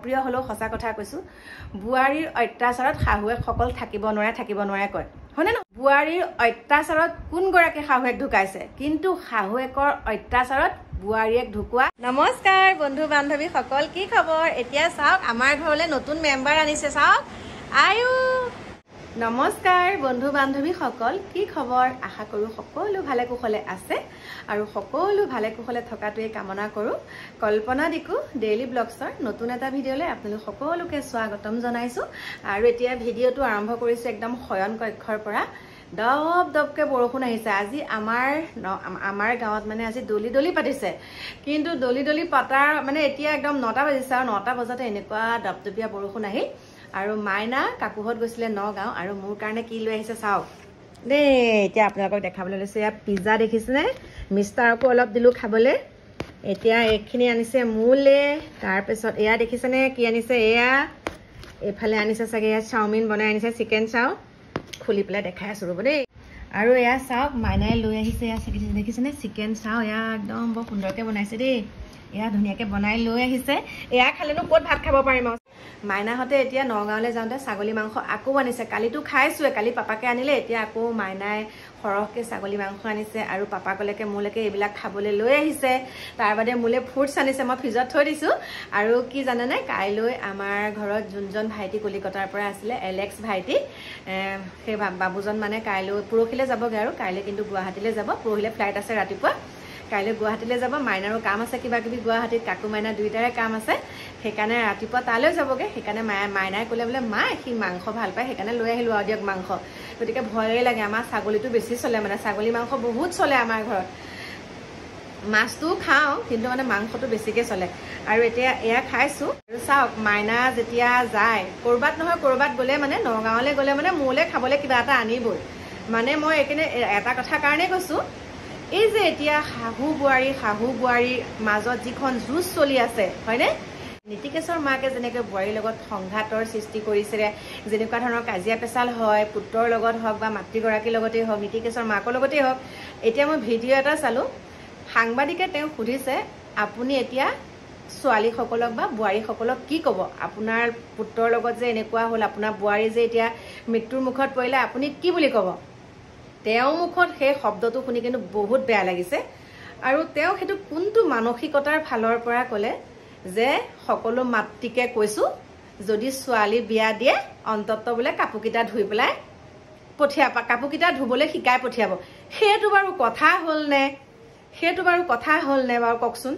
অপ্ৰিয় হলেও সঁচা কথা কৈছো বুৱাৰীৰ অত্যাচাৰত শাহুৱেক সকল থাকিব নোৱাৰে কয় হয়নে ন বুৱাৰীৰ অত্যাচাৰত কোন গৰাকী শাহুৱেক ঢুকাইছে কিন্তু শাহুৱেকৰ অত্যাচাৰত বুৱাৰীয়েক ঢুকুৱা নমস্কাৰ বন্ধু বান্ধৱী সকল কি খবৰ এতিয়া চাওক আমাৰ ঘৰলৈ নতুন মেম্বাৰ আনিছে চাওক আয়ু নমস্কাৰ বন্ধু বান্ধৱী সকল কি খবৰ আশা কৰো সকলো ভালে কুশলে আছে আৰু সকলো ভালে কুশলে থকাটোৱে কামনা কৰো কল্পনা দিকু ডেইলি ব্লগছৰ নতুন এটা ভিডিঅলৈ আপোনালোক সকলোকে স্বাগতম জনাইছো আৰু এতিয়া ভিডিঅটো আৰম্ভ কৰিছো একদম শয়ন কক্ষৰ পৰা দবকে বৰষুণ আহিছে আজি আমাৰ গাঁৱত মানে আজি দলি পাতিছে কিন্তু দলি পাতাৰ মানে এতিয়া একদম 9টা বাজিছে আৰু 9টা বজাতে এনেকুৱা দবদবিয়া বৰষুণ আহিল আৰু মাইনা কাকুহত গৈছিলে নগাঁও আৰু মোৰ কাৰণে কি লৈ আহিছে চাওক দেই এতিয়া আপোনালোকক দেখাবলৈ লৈছে এয়া পিজ্জা দেখিছেনে মিষ্টাৰকো অলপ দিলো খাবলৈ এতিয়া এইখিনি আনিছে মোলে তাৰপিছত এয়া দেখিছেনে কি আনিছে এয়া এইফালে আনিছে চাগে এয়া চাওমিন বনাই আনিছে চিকেন চাও খুলি পেলাই দেখাই আছো ৰ'ব দেই আৰু এয়া চাওক মাইনাই লৈ আহিছে এয়া দেখিছেনে চিকেন চাও এয়া একদম বৰ সুন্দৰকৈ বনাইছে দেই এয়া ধুনীয়াকৈ বনাই লৈ আহিছে এয়া খালেনো ক'ত ভাত খাব পাৰিম মাইনাহঁতে এতিয়া নগাঁৱলৈ যাওঁতে ছাগলী মাংস আকৌ আনিছে কালিতো খাইছোৱে কালি পাপাকে আনিলে এতিয়া আকৌ মাইনাই সৰহকৈ ছাগলী মাংস আনিছে আৰু পাপাকলৈকে মোলৈকে এইবিলাক খাবলৈ লৈ আহিছে তাৰ বাদে মোলৈ ফ্ৰুটছ আনিছে মই ফ্ৰিজত থৈ দিছোঁ আৰু কি জানেনে কাইলৈ আমাৰ ঘৰত যোনজন ভাইটি কলিকতাৰ পৰা আছিলে এলেক্স ভাইটি সেই বাবুজন মানে কাইলৈ পৰহিলৈ যাবগৈ আৰু কাইলৈ কিন্তু গুৱাহাটীলৈ যাব পৰহিলৈ ফ্লাইট আছে ৰাতিপুৱা কাইলৈ গুৱাহাটীলৈ যাব মাইনাৰো কাম আছে কিবা কিবি গুৱাহাটীত কাকু মাইনা দুইটাৰে কাম আছে সেইকাৰণে ৰাতিপুৱা তালৈ যাবগৈ সেইকাৰণে মাইনাই ক'লে বোলে মা সি মাংস ভাল পায় সেইকাৰণে লৈ আহিলোঁ আৰু দিয়ক মাংস গতিকে ভয়ে লাগে আমাৰ ছাগলীটো বেছি চলে মানে ছাগলী মাংস বহুত চলে আমাৰ ঘৰত মাছটোও খাওঁ কিন্তু মানে মাংসটো বেছিকৈ চলে আৰু এতিয়া এয়া খাইছোঁ আৰু চাওক মাইনা যেতিয়া যায় ক'ৰবাত নহয় ক'ৰবাত গ'লে মানে নগাঁৱলৈ গ'লে মানে মোলৈ খাবলৈ কিবা এটা আনিবই মানে মই এইখিনি এটা কথা কাৰণেই কৈছোঁ এই যে এতিয়া শাহু বোৱাৰীৰ মাজত যিখন যুঁজ চলি আছে হয়নে নীতিকেশৰ মাকে যেনেকৈ বোৱাৰীৰ লগত সংঘাতৰ সৃষ্টি কৰিছিলে যেনেকুৱা ধৰণৰ কাজিয়া পেচাল হয় পুত্ৰৰ লগত হওক বা মাতৃগৰাকীৰ লগতেই হওক নীতিকেশৰ মাকৰ লগতেই হওক এতিয়া মই ভিডিঅ' এটা চালোঁ সাংবাদিকে তেওঁক সুধিছে আপুনি এতিয়া ছোৱালীসকলক বা বোৱাৰীসকলক কি ক'ব আপোনাৰ পুত্ৰৰ লগত যে এনেকুৱা হ'ল আপোনাৰ বোৱাৰী যে এতিয়া মৃত্যুৰ মুখত পৰিলে আপুনি কি বুলি ক'ব তেওঁৰ মুখত সেই শব্দটো শুনি কিন্তু বহুত বেয়া লাগিছে আৰু তেওঁ সেইটো কোনটো মানসিকতাৰ ফালৰ পৰা ক'লে যে সকলো মাতৃকে কৈছোঁ যদি ছোৱালী বিয়া দিয়ে অন্তত বোলে কাপোৰকেইটা ধুই পেলাই পঠিয়াব কাপোৰকেইটা ধুবলৈ শিকাই পঠিয়াব সেইটো বাৰু কথা হ'লনে বাৰু কওকচোন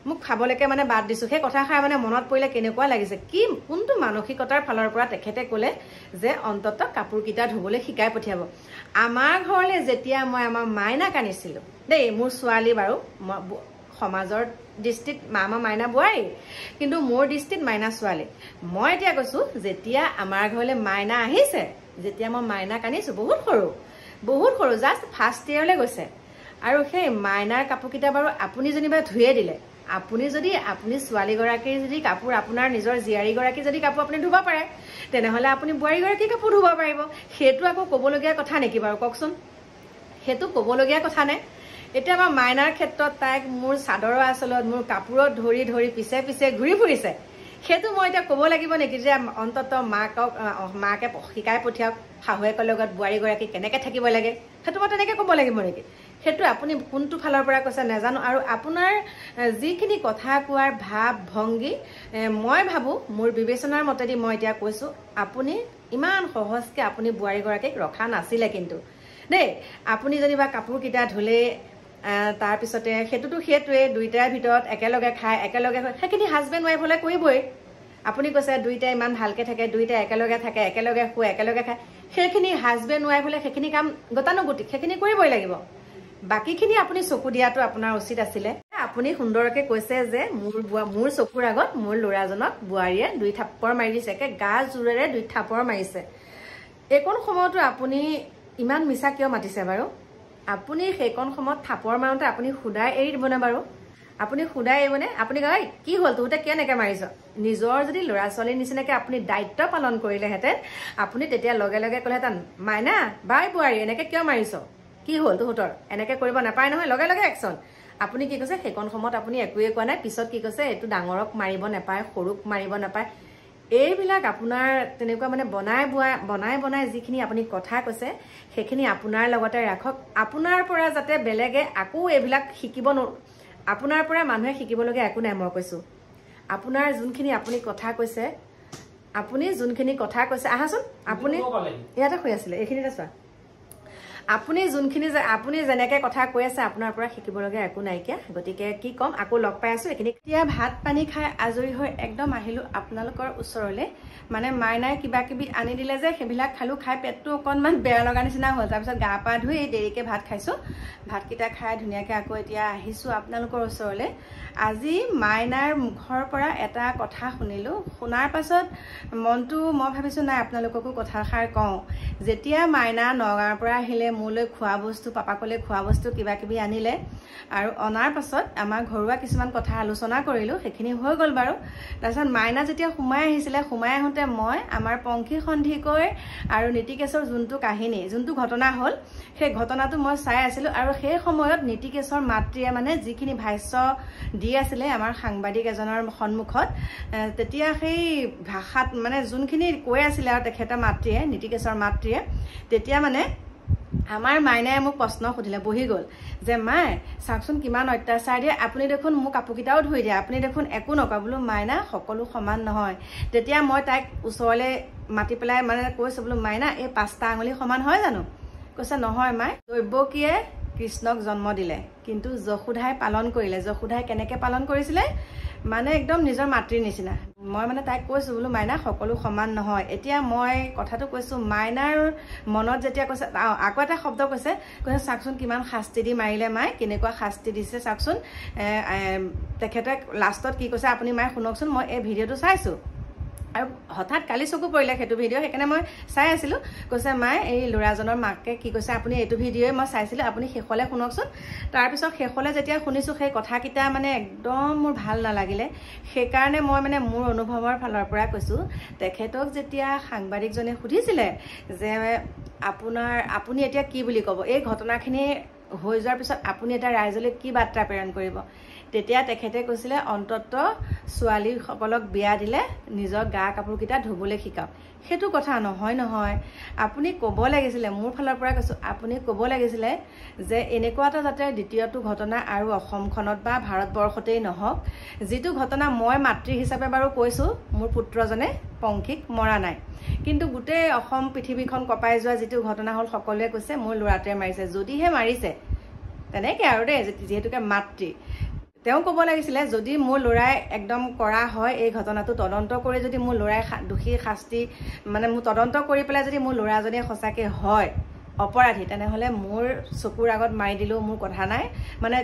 মোক খাবলৈকে মানে বাদ দিছোঁ সেই কথাষাৰ মানে মনত পৰিলে কেনেকুৱা লাগিছে কি কোনটো মানসিকতাৰ ফালৰ পৰা তেখেতে ক'লে যে অন্তত কাপোৰকেইটা ধুবলৈ শিকাই পঠিয়াব আমাৰ ঘৰলৈ যেতিয়া মই আমাৰ মাইনাক আনিছিলোঁ দেই মোৰ ছোৱালী বাৰু সমাজৰ দৃষ্টিত আমাৰ মাইনা বোৱাৰী কিন্তু মোৰ দৃষ্টিত মাইনা ছোৱালী মই এতিয়া কৈছোঁ যেতিয়া আমাৰ ঘৰলৈ মাইনা আহিছে যেতিয়া মই মাইনাক আনিছোঁ বহুত সৰু জাষ্ট ফাৰ্ষ্ট ইয়েৰলৈ গৈছে আৰু সেই মাইনাৰ কাপোৰকেইটা বাৰু আপুনি যেনিবা ধুয়ে দিলে আপুনি ছোৱালীগৰাকীৰ যদি কাপোৰ আপোনাৰ নিজৰ জীয়াৰীগৰাকী যদি কাপোৰ আপুনি ধুব পাৰে তেনেহ'লে আপুনি বোৱাৰীগৰাকী কাপোৰ ধুব পাৰিব সেইটো আকৌ ক'বলগীয়া কথা নেকি বাৰু কওকচোন সেইটো ক'বলগীয়া কথা নে এতিয়া আমাৰ মাইনাৰ ক্ষেত্ৰত তাইক মোৰ চাদৰৰ আঁচলত মোৰ কাপোৰত ধৰি পিছে ঘূৰি ফুৰিছে সেইটো মই এতিয়া ক'ব লাগিব নেকি যে অন্তত মাকে শিকাই পঠিয়াওক শাহুৱেকৰ লগত বোৱাৰীগৰাকী কেনেকৈ থাকিব লাগে সেইটো মই তেনেকৈ ক'ব লাগিব নেকি সেইটো আপুনি কোনটো ফালৰ পৰা কৈছে নাজানো আৰু আপোনাৰ যিখিনি কথা কোৱাৰ ভাৱ ভংগী মই ভাবোঁ মোৰ বিবেচনাৰ মতেদি মই এতিয়া কৈছোঁ আপুনি ইমান সহজকৈ আপুনি বোৱাৰীগৰাকীক ৰখা নাছিলে কিন্তু দেই আপুনি যেনিবা কাপোৰকেইটা ধুলে তাৰপিছতে সেইটোৱে দুইটাৰ ভিতৰত একেলগে খায় একেলগে সেইখিনি হাজবেণ্ড ৱাইফলৈ কৰিবই আপুনি কৈছে দুইটাই ইমান ভালকৈ থাকে দুইটাই একেলগে থাকে একেলগে শুৱে একেলগে খায় সেইখিনি হাজবেণ্ড ৱাইফলৈ সেইখিনি কাম গতানুগতিক সেইখিনি কৰিবই লাগিব বাকীখিনি আপুনি চকু দিয়াটো আপোনাৰ উচিত আছিলে আপুনি সুন্দৰকৈ কৈছে যে মোৰ চকুৰ আগত মোৰ ল'ৰাজনক বোৱাৰীয়ে 2 থাপ্পৰ মাৰি দিছে একে গা জোৰেৰে 2 থাপ্পৰ মাৰিছে এইকণ সময়তো আপুনি ইমান মিছা কিয় মাতিছে বাৰু আপুনি সেইকণ সময়ত থাপৰ মাৰোঁতে আপুনি সুদাই এৰি দিবনে বাৰু আপুনি সুদাই এৰিবনে আপুনি কয় কি হ'ল তোহঁতে কিয় এনেকৈ মাৰিছ নিজৰ যদি ল'ৰা ছোৱালীৰ নিচিনাকৈ আপুনি দায়িত্ব পালন কৰিলেহেঁতেন আপুনি তেতিয়া লগে ক'লেহেঁতেন মাইনা বাই বোৱাৰী এনেকৈ কিয় মাৰিছ কি হ'ল তোহঁতৰ এনেকৈ কৰিব নাপায় নহয় লগে একশ্যন আপুনি কি কৈছে সেইকণ সময়ত আপুনি একোৱে কোৱা নাই পিছত কি কৈছে এইটো ডাঙৰক মাৰিব নাপায় সৰুক মাৰিব নাপায় এইবিলাক আপোনাৰ তেনেকুৱা মানে বনাই যিখিনি আপুনি কথা কৈছে সেইখিনি আপোনাৰ লগতে ৰাখক আপোনাৰ পৰা যাতে বেলেগে আকৌ এইবিলাক শিকিব আপোনাৰ পৰা মানুহে শিকিবলগীয়া একো নাই মই কৈছো আপোনাৰ যোনখিনি আপুনি কথা কৈছে আহাচোন আপুনি ইয়াতে হৈ আছিলে এইখিনিতে চোৱা আপুনি যোনখিনি আপুনি যেনেকে কথা কৈ আছে আপোনাৰ পৰা শিকিবলগীয়া একো নাইকিয়া গতিকে কি কম আকৌ লগ পাই আছো এইখিনি এতিয়া ভাত পানী খাই আজৰি হৈ একদম আহিলো আপোনালোকৰ ওচৰলে মানে মাইনাই কিবা কিবি আনি দিলে যে সেইবিলাক খালো খাই পেটটো অকনমান বেয়া লগা নিচিনা হ'ল তাৰপিছত গা পা ধুই দেৰিকে ভাত খাইছো ভাতকেইটা খাই ধুনীয়াকে আকৌ এতিয়া আহিছো আপোনালোকৰ ওচৰলে আজি মাইনাৰ মুখৰ পৰা এটা কথা শুনিলো শুনাৰ পাছত মনটো মই ভাবিছো নাই আপোনালোককো কথাষাৰ কওঁ যেতিয়া মাইনা নগাঁৱৰ পৰা আহিলে মোলৈ খোৱা বস্তু পাপাকলে খোৱা বস্তু কিবা কিবি আনিলে আৰু অনাৰ পাছত আমাৰ ঘৰুৱা কিছুমান কথা আলোচনা কৰিলো সেইখিনি হৈ গ'ল বাৰু তাৰপিছত মাইনা যেতিয়া সোমাই আহিছিলে সোমাই আহোঁতে মই আমাৰ পংখী সন্ধিকৈ আৰু নীতিকেশৰ যোনটো কাহিনী যোনটো ঘটনা হ'ল সেই ঘটনাটো মই চাই আছিলো আৰু সেই সময়ত নীতিকেশৰ মাতৃয়ে মানে যিখিনি ভাষ্য দি আছিলে আমাৰ সাংবাদিক এজনৰ সন্মুখত তেতিয়া সেই ভাষাত মানে যোনখিনি কৈ আছিলে আৰু তেখেতৰ মাতৃয়ে নীতিকেশৰ মাতৃয়ে তেতিয়া মানে আমাৰ মাইনাই মোক প্ৰশ্ন সুধিলে বহি গ'ল যে মাই চাওকচোন কিমান অত্যাচাৰ দিয়ে আপুনি দেখোন মোক কাপোৰকেইটাও ধুই দিয়ে আপুনি দেখোন একো নকয় বোলো মাইনা সকলো সমান নহয় তেতিয়া মই তাইক ওচৰলৈ মাতি পেলাই মানে কৈছো বোলো মাইনা এই 5টা আঙুলি সমান হয় জানো কৈছে নহয় মাই দৈৱকীয়ে কৃষ্ণক জন্ম দিলে কিন্তু যশোদাই পালন কৰিলে যশোদাই কেনেকৈ পালন কৰিছিলে মানে একদম নিজৰ মাতৃৰ নিচিনা মই মানে তাইক কৈছো বোলো মাইনা সকলো সমান নহয় এতিয়া মই কথাটো কৈছো মাইনাৰ মনত যেতিয়া কৈছে আকৌ এটা শব্দ কৈছে চাওকচোন কিমান শাস্তি দি মাৰিলে মাই কেনেকুৱা শাস্তি দিছে চাওকচোন তেখেতে লাষ্টত কি কৈছে আপুনি মাই শুনকচোন মই এই ভিডিঅ'টো চাইছো আৰু হঠাৎ কালি চকু পৰিলে সেইটো ভিডিঅ' সেইকাৰণে মই চাই আছিলো কৈছে মাই এই ল'ৰাজনৰ মাকে কি কৈছে আপুনি এইটো ভিডিঅ'ই মই চাইছিলো আপুনি শেষলৈ শুনকচোন তাৰপিছত শেষলৈ যেতিয়া শুনিছো সেই কথাকেইটা মানে একদম মোৰ ভাল নালাগিলে সেইকাৰণে মই মানে মোৰ অনুভৱৰ ফালৰ পৰা কৈছো তেখেতক যেতিয়া সাংবাদিকজনে সুধিছিলে যে আপুনি এতিয়া কি বুলি ক'ব এই ঘটনাখিনি হৈ যোৱাৰ পিছত আপুনি এটা ৰাইজলৈ কি বাৰ্তা প্ৰেৰণ কৰিব তেতিয়া তেখেতে কৈছিলে অন্তত ছোৱালীসকলক বিয়া দিলে নিজৰ গা কাপোৰকেইটা ধুবলৈ শিকাওক সেইটো কথা নহয় আপুনি ক'ব লাগিছিলে মোৰ ফালৰ পৰা কৈছো আপুনি ক'ব লাগিছিলে যে এনেকুৱা এটা যাতে দ্বিতীয়টো ঘটনা আৰু অসমখনত বা ভাৰতবৰ্ষতেই নহওক যিটো ঘটনা মই মাতৃ হিচাপে বাৰু কৈছো মোৰ পুত্ৰজনে পংখীক মৰা নাই কিন্তু গোটেই অসম পৃথিৱীখন কপাই যোৱা যিটো ঘটনা হ'ল সকলোৱে কৈছে মোৰ ল'ৰাটোৱে মাৰিছে যদিহে মাৰিছে তেনেকৈ আৰু দেই যিহেতুকে মাতৃ তেওঁ ক'ব লাগিছিলে যদি মোৰ ল'ৰাই একদম কৰা হয় এই ঘটনাটো তদন্ত কৰি যদি মোৰ ল'ৰাই দোষী শাস্তি মানে মোৰ তদন্ত কৰি পেলাই যদি মোৰ ল'ৰাজনীয়ে সঁচাকৈ হয় অপৰাধী তেনেহ'লে মোৰ চকুৰ আগত মাৰি দিলেও মোৰ কথা নাই মানে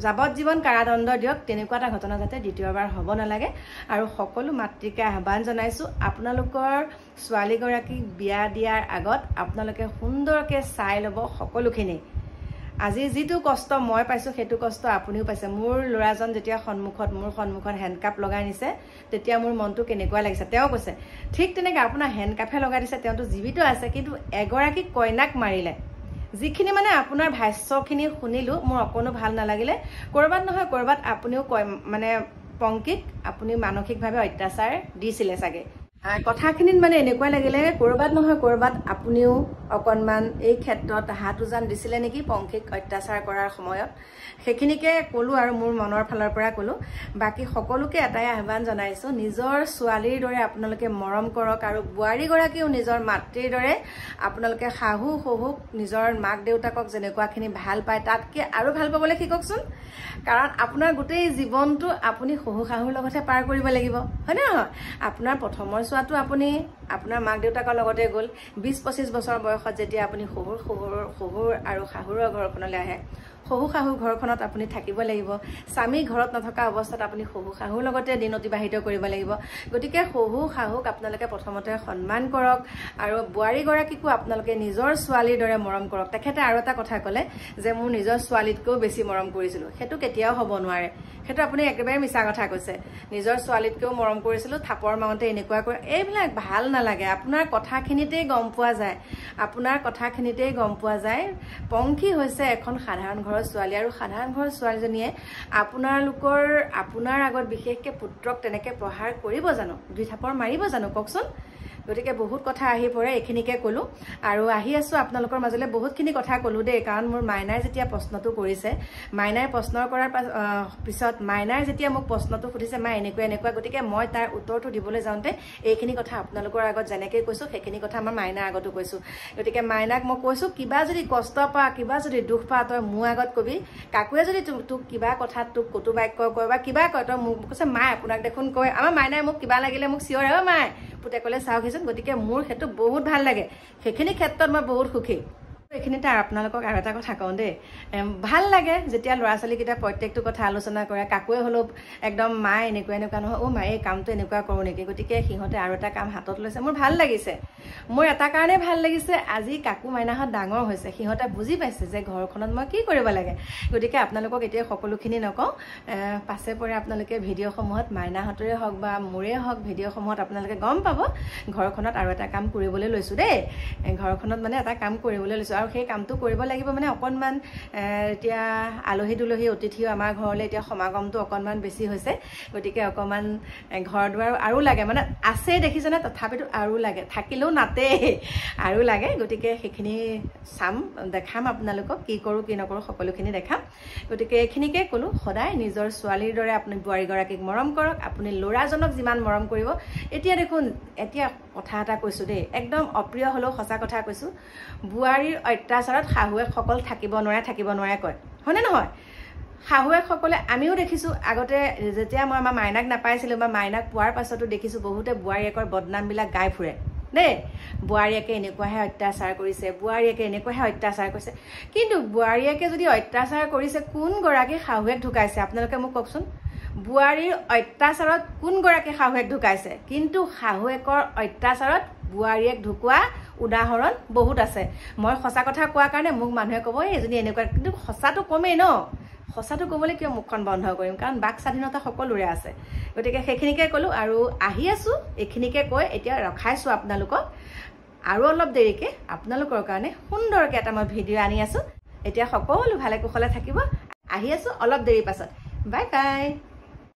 যাৱজ্জীৱন কাৰাদণ্ড দিয়ক তেনেকুৱা এটা ঘটনা যাতে দ্বিতীয়বাৰ হ'ব নালাগে আৰু সকলো মাতৃকে আহ্বান জনাইছো আপোনালোকৰ ছোৱালীগৰাকীক বিয়া দিয়াৰ আগত আপোনালোকে সুন্দৰকৈ চাই ল'ব সকলোখিনি আজি যিটো কষ্ট মই পাইছো সেইটো কষ্ট আপুনিও পাইছে মোৰ ল'ৰাজন যেতিয়া মোৰ সন্মুখত হেণ্ডকাপ লগাই নিছে তেতিয়া মোৰ মনটো কেনেকুৱা লাগিছে তেওঁ কৈছে ঠিক তেনেকৈ আপোনাৰ হেণ্ডকাপে লগাই দিছে তেওঁতো জীৱিত আছে কিন্তু এগৰাকী কইনাক মাৰিলে যিখিনি মানে আপোনাৰ ভাষ্যখিনি শুনিলো মোৰ অকণো ভাল নালাগিলে ক'ৰবাত নহয় ক'ৰবাত আপুনিও মানে পংখীক আপুনি মানসিকভাৱে অত্যাচাৰ দিছিলে চাগে কথাখিনিত মানে এনেকুৱা লাগিলে ক'ৰবাত নহয় ক'ৰবাত আপুনিও অকণমান এই ক্ষেত্ৰত হাত উজান দিছিলে নেকি পংখীক অত্যাচাৰ কৰাৰ সময়ত সেইখিনিকে ক'লো আৰু মোৰ মনৰ ফালৰ পৰা ক'লো বাকী সকলোকে এটাই আহ্বান জনাইছো নিজৰ ছোৱালীৰ দৰে আপোনালোকে মৰম কৰক আৰু বোৱাৰীগৰাকীও নিজৰ মাতৃৰ দৰে আপোনালোকে শাহু শহুক নিজৰ মাক দেউতাকক যেনেকুৱাখিনি ভাল পায় তাতকৈ আৰু ভাল পাবলৈ শিককচোন কাৰণ আপোনাৰ গোটেই জীৱনটো আপুনি শহু শাহুৰ লগতে পাৰ কৰিব লাগিব হয় নহয় আপোনাৰ প্ৰথমৰ ছোৱাটো আপুনি আপোনাৰ মাক দেউতাকৰ লগতে গ'ল 20-25 বছৰ বয়সত যেতিয়া আপুনি শহুৰ আৰু শাহুৰৰ ঘৰখনলৈ আহে শহু শাহু ঘৰখনত আপুনি থাকিব লাগিব স্বামী ঘৰত নথকা অৱস্থাত আপুনি শহু শাহুৰ লগতে দিন অতিবাহিত কৰিব লাগিব গতিকে শহু শাহুক আপোনালোকে প্ৰথমতে সন্মান কৰক আৰু বোৱাৰীগৰাকীকো আপোনালোকে নিজৰ ছোৱালীৰ দৰে মৰম কৰক তেখেতে আৰু এটা কথা ক'লে যে মোৰ নিজৰ ছোৱালীতকৈও বেছি মৰম কৰিছিলো সেইটো কেতিয়াও হ'ব নোৱাৰে সেইটো আপুনি একেবাৰে মিছা কথা কৈছে নিজৰ ছোৱালীতকৈও মৰম কৰিছিলো থাপৰ মাউন্তে এনেকুৱা কৰে এইবিলাক ভাল নালাগে আপোনাৰ কথাখিনিতেই গম পোৱা যায় পংখী হৈছে এখন সাধাৰণ ঘৰৰ ঘৰৰ ছোৱালী আৰু সাধাৰণ ঘৰৰ ছোৱালীজনীয়ে আপোনাৰ আগত বিশেষকৈ পুত্ৰক তেনেকৈ প্ৰহাৰ কৰিব জানো, দুই থাপৰ মাৰিব জানো কওকচোন। গতিকে বহুত কথা আহি পৰে, এইখিনিকে ক'লো আৰু আহি আছোঁ আপোনালোকৰ মাজলৈ। বহুতখিনি কথা ক'লো দেই, কাৰণ মোৰ মাইনাই যেতিয়া প্ৰশ্নটো কৰিছে, মাইনাই প্ৰশ্ন কৰাৰ পিছত মাইনাই যেতিয়া মোক প্ৰশ্নটো সুধিছে মা এনেকুৱা এনেকুৱা, গতিকে মই তাৰ উত্তৰটো দিবলৈ যাওঁতে এইখিনি কথা আপোনালোকৰ আগত যেনেকৈ কৈছোঁ সেইখিনি কথা আমাৰ মাইনাৰ আগতো কৈছোঁ। গতিকে মাইনাক মই কৈছোঁ কিবা যদি কষ্ট পা, কিবা যদি দুখ পা, তই মোৰ আগত কবি। কাকুৱে যদি তোক কিবা কথাত তোক কটু বাক্য কয় বা কিবা কয়, তই মোক কৈছে মায়ে আপোনাক দেখোন কয়। আমাৰ মাইনাই মোক কিবা লাগিলে মোক চিঞৰে অ মায়ে পুতেকলে চাওকহিচোন। গতিকে মোৰ সেইটো বহুত ভাল লাগে, সেইখিনি ক্ষেত্ৰত মই বহুত সুখী। এইখিনিতে আপোনালোকক আৰু এটা কথা কওঁ দেই, ভাল লাগে যেতিয়া ল'ৰা ছোৱালীকেইটা প্ৰত্যেকটো কথা আলোচনা কৰে। কাকুৱে হ'লেও একদম মায়ে এনেকুৱা এনেকুৱা নহয়, অ' মায়ে এই কামটো এনেকুৱা কৰোঁ নেকি। গতিকে সিহঁতে আৰু এটা কাম হাতত লৈছে, মোৰ ভাল লাগিছে। মোৰ এটা কাৰণে ভাল লাগিছে, আজি কাকু মাইনাহঁত ডাঙৰ হৈছে, সিহঁতে বুজি পাইছে যে ঘৰখনত মই কি কৰিব লাগে। গতিকে আপোনালোকক এতিয়া সকলোখিনি নকওঁ, পাছে পৰে আপোনালোকে ভিডিঅ'সমূহত মাইনাহঁতৰে হওক বা মোৰে হওক ভিডিঅ'সমূহত আপোনালোকে গম পাব ঘৰখনত আৰু এটা কাম কৰিবলৈ লৈছোঁ দেই। ঘৰখনত মানে এটা কাম কৰিবলৈ লৈছোঁ আৰু সেই কামটো কৰিব লাগিব মানে অকণমান এতিয়া আলহী দুলহী অতিথিও আমাৰ ঘৰলৈ এতিয়া সমাগমটো অকণমান বেছি হৈছে। গতিকে অকণমান ঘৰ দুৱাৰ আৰু লাগে, মানে আছেই দেখিছেনে, তথাপিতো আৰু লাগে, থাকিলেও নাতেই আৰু লাগে। গতিকে সেইখিনি দেখাম আপোনালোকক, কি কৰোঁ কি নকৰোঁ সকলোখিনি দেখাম। গতিকে এইখিনিকে ক'লোঁ, সদায় নিজৰ ছোৱালীৰ দৰে আপুনি বোৱাৰীগৰাকীক মৰম কৰক, আপুনি ল'ৰাজনক যিমান মৰম কৰিব। এতিয়া দেখোন এতিয়া কথা এটা কৈছোঁ দেই, একদম অপ্ৰিয় হ'লেও সঁচা কথা কৈছোঁ, বোৱাৰীৰ অত্যাচাৰত শাহুৱেকসকল থাকিব নোৱাৰে কয়, হয়নে নহয়। শাহুৱেকসকলে আমিও দেখিছোঁ আগতে, যেতিয়া মই আমাৰ মাইনাক নাপাইছিলোঁ বা মাইনাক পোৱাৰ পাছতো দেখিছোঁ বহুতে বোৱাৰীয়েকৰ বদনামবিলাক গাই ফুৰে দেই। বোৱাৰীয়েকে এনেকুৱাহে অত্যাচাৰ কৰিছে, বোৱাৰীয়েকে এনেকুৱাহে অত্যাচাৰ কৰিছে। কিন্তু বোৱাৰীয়েকে যদি অত্যাচাৰ কৰিছে, কোনগৰাকী শাহুৱেক ঢুকাইছে আপোনালোকে মোক কওকচোন। বোৱাৰীৰ অত্যাচাৰত কোনগৰাকী শাহুৱেক ঢুকাইছে, কিন্তু শাহুৱেকৰ অত্যাচাৰত বোৱাৰীয়েক ঢুকুৱা উদাহৰণ বহুত আছে। মই সঁচা কথা কোৱাৰ কাৰণে মোক মানুহে ক'ব এইজনী এনেকুৱা, কিন্তু সঁচাটো কমেই ন। সঁচাটো ক'বলৈ কিয় মুখখন বন্ধ কৰিম, কাৰণ বাক স্বাধীনতা সকলোৰে আছে। গতিকে সেইখিনিকে ক'লোঁ আৰু আহি আছোঁ, এইখিনিকে কৈ এতিয়া ৰখাইছোঁ আপোনালোকক। আৰু অলপ দেৰিকৈ আপোনালোকৰ কাৰণে সুন্দৰকৈ এটা মই ভিডিঅ' আনি আছোঁ। এতিয়া সকলো ভালে কুশলে থাকিব, আহি আছোঁ অলপ দেৰি পাছত। Bye bye.